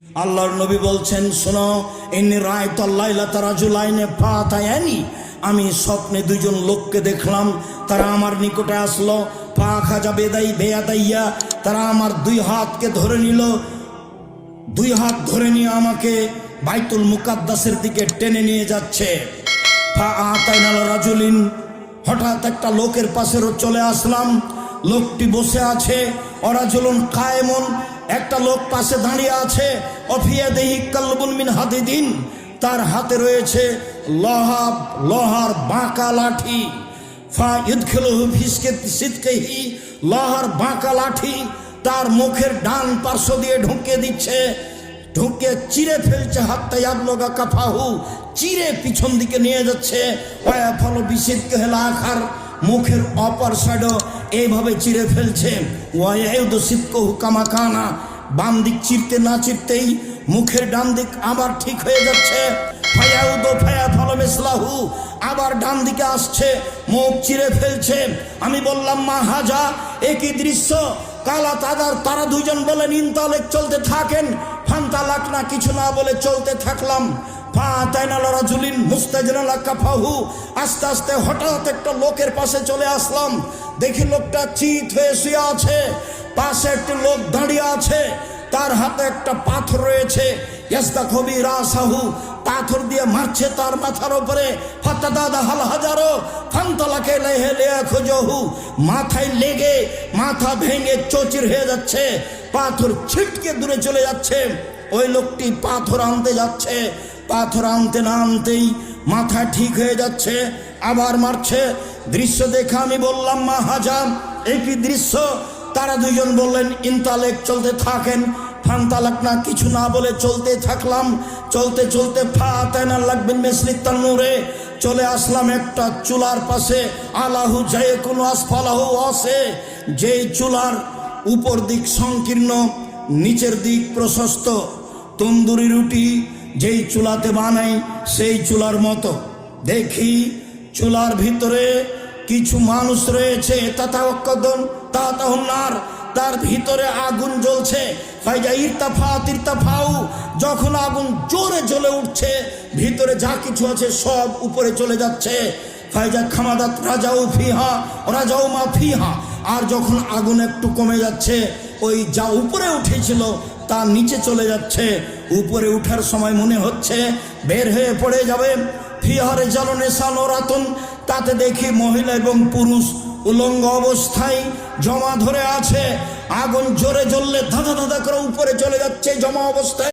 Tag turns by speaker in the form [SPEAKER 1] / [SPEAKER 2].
[SPEAKER 1] আল্লাহর নবী বলছেন, শোনো, ইন্নী রাআইতুল লাইলাতা রাজুলাইনি ফাতায়ানি, আমি স্বপ্নে দুইজন লোককে দেখলাম, তারা আমার নিকটে আসলো। ফাখাজা বেয়াদাইয়া, তারা আমার দুই হাতকে ধরে নিল, দুই হাত ধরে নিয়ে আমাকে বাইতুল মুকাদ্দাসের দিকে টেনে নিয়ে যাচ্ছে। ফাআতাইনাল রাজুলিন, হঠাৎ একটা লোকের পাশে চলে আসলাম। লোকটি বসে আছে, ওরাজুলুন কায়েমুন, একটা লোক পাশে দাঁড়িয়ে আছে। অফিয়াদিহি কালবুন মিন হাদিদিন, তার হাতে রয়েছে লোহার বাঁকা লাঠি। ফাইদখিলুহু ফি সিদকিহি, লোহার বাঁকা লাঠি তার মুখের ডান পার্শ্ব দিয়ে ঢুকিয়ে দিচ্ছে, ঢুকে চিরে ফেলছে। হাত্তা ইয়াবলুগা কাফাহু, চিরে পিছন দিকে নিয়ে যাচ্ছে। ওয়াফালু বিসিদকিহিল আখার, মুখের অপর সাইডও এইভাবে চিরে ফেলছে। ওয়াইউদু সিদকুহু কামা কানা, বাম দিক চিরতে না চিরতেই মুখের ডান দিক আবার ঠিক হয়ে যাচ্ছে। ফায়াউদু ফায়াফালু মিসলাহু, আবার ডান দিকে আসছে, মুখ চিরে ফেলছে। আমি বললাম, মা হাজা, একই দৃশ্য। কালা তারা দুইজন বলেন, ইনতালেক, চলতে থাকেন। ফান্তালাক না, কিছু না বলে চলতে থাকলাম। ফাতাইনাল রাজুলিন মুস্তাজনালা কাফাহু, আস্তে আস্তে হঠাৎ একটা লোকের পাশে চলে আসলাম। দেখি লোকটা চিত হয়ে শুয়ে আছে, পাশে একটা লোক দাঁড়িয়ে আছে, তার হাতে একটা পাথর রয়েছে। ইয়াস্তাখবি রাসাহু, পাথর দিয়ে মারছে তার মাথার উপরে। ফাতাদাদা হাল হাজারো ফান্তালাকে লাইহে লিয়াখুজহু, মাথায় লেগে মাথা ভেঙে চৌচির হয়ে যাচ্ছে, পাথর ছিটকে দূরে চলে যাচ্ছে। ওই লোকটি পাথর আনতে যাচ্ছে, পাথর আনতে না আনতেই মাথা ঠিক হয়ে যাচ্ছে, আবার মারছে। দৃশ্য দেখে আমি বললাম, মা হাজাম, একই দৃশ্য। তারা দুইজন বললেন, ইনতালেক, চলতে থাকেন। ফান্তালাক না, কিছু না বলে চলতে থাকলাম। চলতে চলতে ফাতাইনাল লাগবেন মিসলি তান্নুরে, চলে আসলাম একটা চুলার পাশে। আলাহু জায়কুন আসফালাহু আসে, যেই চুলার উপর দিক সংকীর্ণ, নিচের দিক প্রশস্ত। তন্দুরি রুটি যেই চুলাতে বানাই সেই চুলার মতো। দেখি চুলার ভিতরে কিছু মানুষ রয়েছে, তাতাহুন্নার, তার ভিতরে আগুন জ্বলছে। ফাইজা ইরতাফাউ, যখন আগুন জোরে জ্বলে উঠছে, ভিতরে যা কিছু আছে সব উপরে চলে যাচ্ছে। ফাইজা খামাদাত রাজাউ মা ফিহা, আর যখন আগুন একটু কমে যাচ্ছে, ওই যা উপরে উঠেছিল তা নিচে চলে যাচ্ছে। উপরে উঠার সময় মনে হচ্ছে বের হয়ে পড়ে যাবে। ফিহারে জ্বালনে সানোরাতন, তাতে দেখি মহিলা এবং পুরুষ উলঙ্গ অবস্থায় জমা ধরে আছে। আগুন জোরে জ্বললে ধাঁধা ধাঁধা করে উপরে চলে যাচ্ছে জমা অবস্থায়।